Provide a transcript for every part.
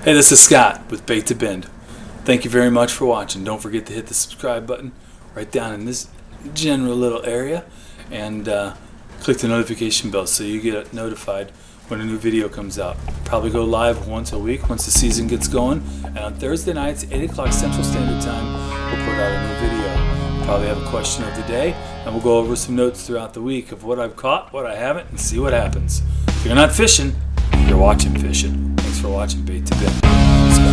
Hey, this is Scott with Bait to Bend. Thank you very much for watching. Don't forget to hit the subscribe button right down in this general little area, and click the notification bell so you get notified when a new video comes out. Probably go live once a week once the season gets going, and on Thursday nights, 8 o'clock Central Standard Time, we'll put out a new video. Probably have a question of the day, and we'll go over some notes throughout the week of what I've caught, what I haven't, and see what happens. If you're not fishing, you're watching fishing. Thanks for watching Bait to Bend. Let's go.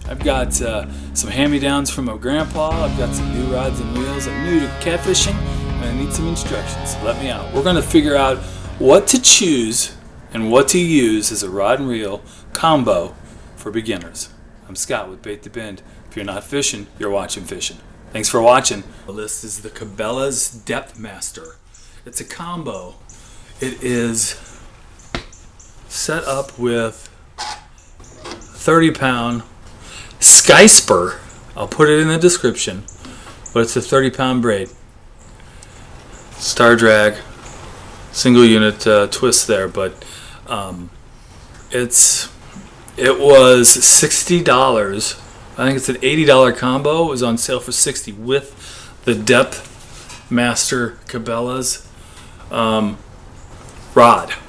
I've got some hand-me-downs from my grandpa. I've got some new rods and reels. I'm new to catfishing, and I need some instructions. So let me out. We're going to figure out what to choose and what to use as a rod and reel combo for beginners. I'm Scott with Bait to Bend. If you're not fishing, you're watching fishing. Thanks for watching. This is the CABELA'S Depth Master. It's a combo. It is set up with 30-pound Skysper. I'll put it in the description, but it's a 30-pound braid. Star drag, single unit twist there, but it was $60. I think it's an $80 combo. It was on sale for $60 with the Depth Master CABELA'S rod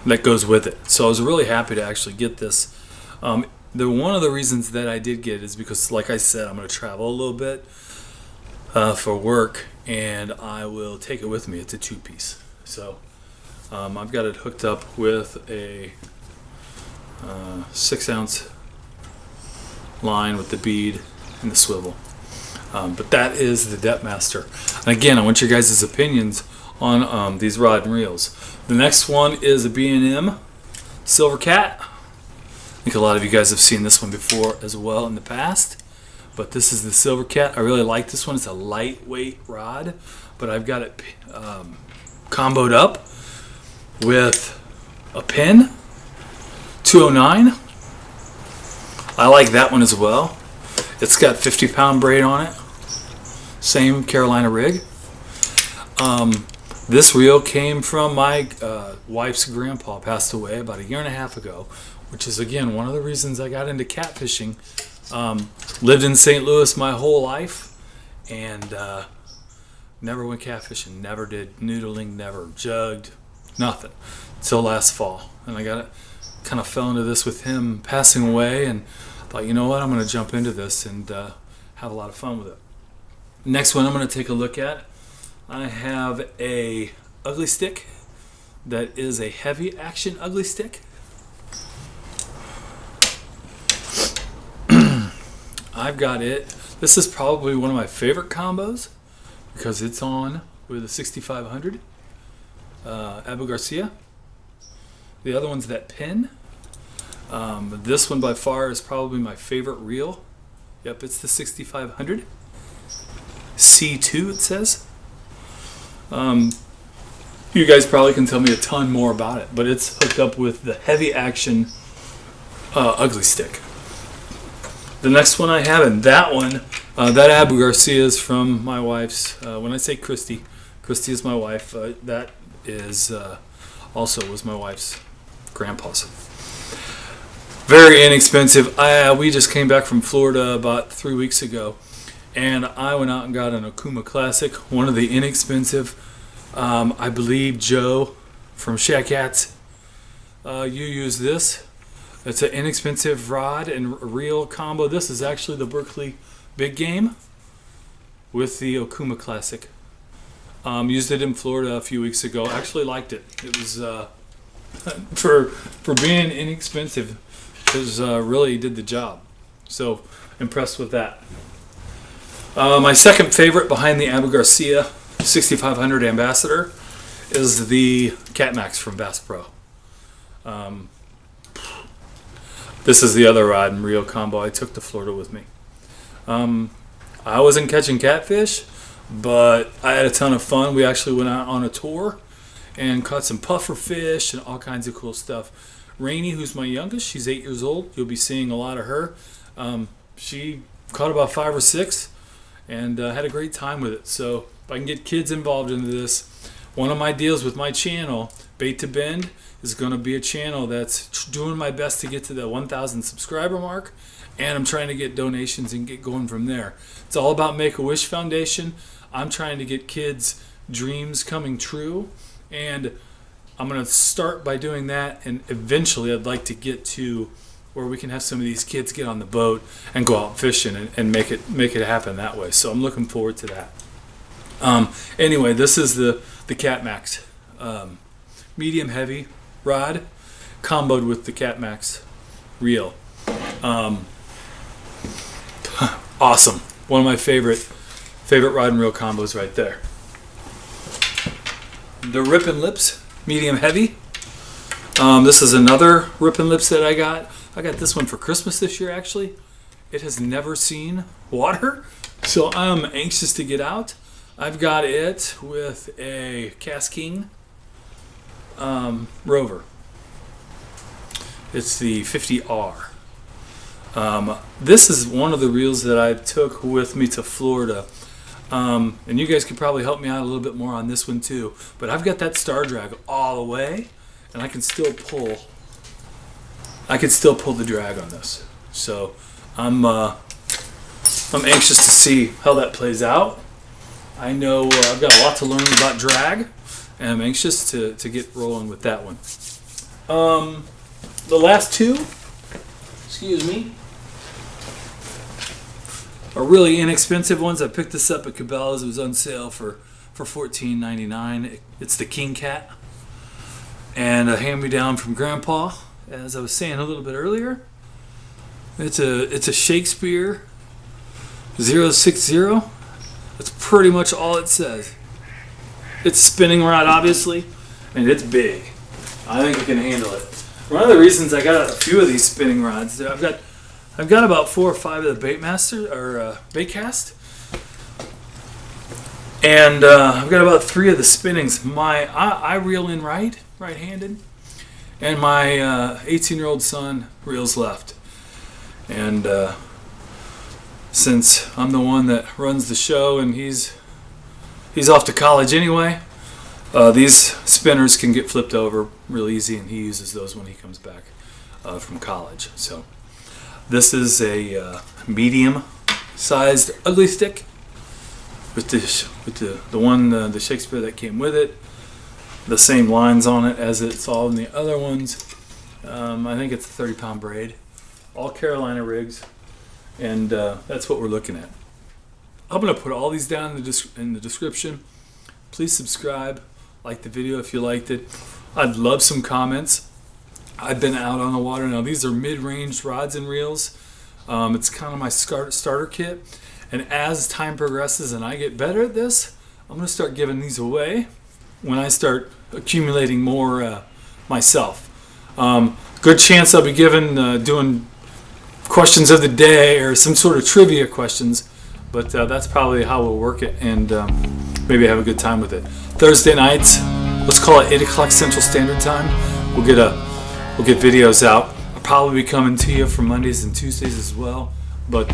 that goes with it. So I was really happy to actually get this. One of the reasons that I did get it is because, like I said, I'm going to travel a little bit for work, and I will take it with me. It's a two-piece. So I've got it hooked up with a 6-ounce line with the bead and the swivel. But that is the Depth Master. And again, I want your guys' opinions on these rod and reels. The next one is a BnM Silver Cat. I think a lot of you guys have seen this one before as well in the past. But this is the Silver Cat. I really like this one. It's a lightweight rod, but I've got it comboed up with a Penn 209. I like that one as well. It's got 50-pound braid on it. Same Carolina rig. This reel came from my wife's grandpa, passed away about 1.5 years ago, which is, again, one of the reasons I got into catfishing. Lived in St. Louis my whole life, and never went catfishing, never did noodling, never jugged, nothing, until last fall. And I kind of fell into this with him passing away, and thought, you know what, I'm going to jump into this and have a lot of fun with it. Next one I'm going to take a look at, I have a ugly stick that is a heavy action ugly stick. I've got it. This is probably one of my favorite combos because it's on with a 6500 Abu Garcia. The other one's that Penn. This one by far is probably my favorite reel. Yep, it's the 6500 C2, it says. You guys probably can tell me a ton more about it, but it's hooked up with the heavy action ugly stick. The next one I have, and that one, that Abu Garcia is from my wife's, when I say Christy is my wife, that is also was my wife's grandpa's. Very inexpensive. We just came back from Florida about 3 weeks ago, and I went out and got an Okuma Classic, one of the inexpensive. I believe Joe from Shakesspear, you use this. It's an inexpensive rod and reel combo. This is actually the Berkley BigGame with the Okuma Classic. Used it in Florida a few weeks ago. Actually liked it. It was for being inexpensive, it really did the job. So impressed with that. My second favorite behind the Abu Garcia 6500 Ambassador is the CatMaxx from BassPro. This is the other rod and reel combo I took to Florida with me. I wasn't catching catfish, but I had a ton of fun. We actually went out on a tour and caught some puffer fish and all kinds of cool stuff. Rainey, who's my youngest, she's 8 years old. You'll be seeing a lot of her. She caught about 5 or 6 and had a great time with it. So if I can get kids involved into this, one of my deals with my channel, Bait to Bend, is going to be a channel that's doing my best to get to the 1,000 subscriber mark, and I'm trying to get donations and get going from there. It's all about Make-A-Wish Foundation. I'm trying to get kids' dreams coming true, and I'm going to start by doing that, and eventually I'd like to get to where we can have some of these kids get on the boat and go out fishing and make it happen that way. So I'm looking forward to that. Anyway, this is the CatMaxx medium heavy rod comboed with the CatMaxx reel. Awesome. One of my favorite rod and reel combos right there. The Rippin lips medium heavy. This is another Rippin lips that I got. I got this one for Christmas this year, actually. It has never seen water, so I'm anxious to get out. I've got it with a KastKing ROVER. It's the 50R. This is one of the reels that I took with me to Florida. And you guys could probably help me out a little bit more on this one too. But I've got that star drag all the way, and I can still pull the drag on this. So I'm anxious to see how that plays out. I know I've got a lot to learn about drag, and I'm anxious to get rolling with that one. The last two, excuse me, are really inexpensive ones. I picked this up at CABELA'S. It was on sale for $14.99. It's the KingKat, and a hand-me-down from Grandpa. As I was saying a little bit earlier, it's a Shakespear 060. That's pretty much all it says. It's a spinning rod, obviously, and it's big. I think it can handle it. One of the reasons I got a few of these spinning rods, I've got about 4 or 5 of the Baitcast, and I've got about 3 of the spinnings. I reel in right-handed, and my 18-year-old son reels left. And since I'm the one that runs the show and he's off to college anyway, these spinners can get flipped over real easy, and he uses those when he comes back from college. So this is a medium-sized ugly stick with the Shakespeare that came with it. The same lines on it as it's all in the other ones. I think it's a 30-pound braid, all Carolina rigs, and that's what we're looking at. I'm going to put all these down in the description. Please subscribe, like the video if you liked it. I'd love some comments. I've been out on the water now. These are mid-range rods and reels. It's kind of my starter kit, and as time progresses and I get better at this, I'm going to start giving these away when I start accumulating more myself. Good chance I'll be doing questions of the day or some sort of trivia questions, but that's probably how we'll work it, and maybe have a good time with it. Thursday nights, let's call it 8 o'clock Central Standard Time. We'll get videos out. I'll probably be coming to you for Mondays and Tuesdays as well, but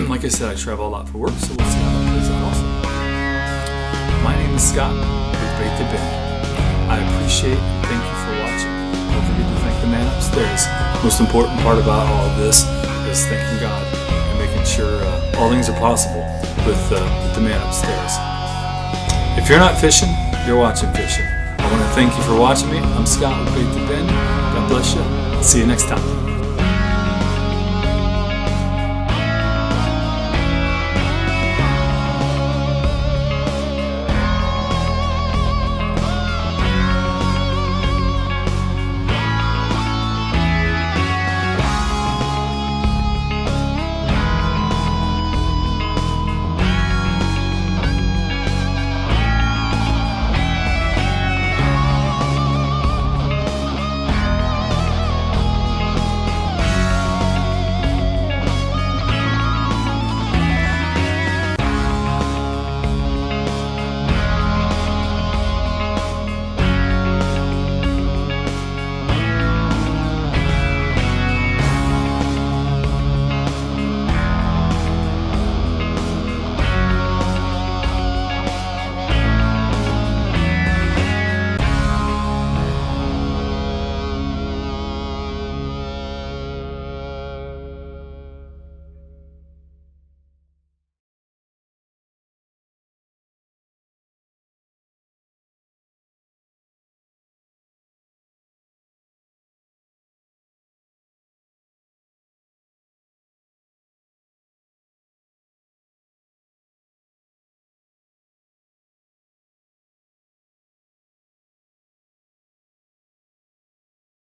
like I said, I travel a lot for work, so we'll see how that plays out also. My name is Scott with Bait to Bend. I appreciate and thank you for watching. Don't forget to thank the man upstairs. The most important part about all of this is thanking God and making sure all things are possible with the man upstairs. If you're not fishing, you're watching fishing. I want to thank you for watching me. I'm Scott with Bait to Bend. God bless you. See you next time.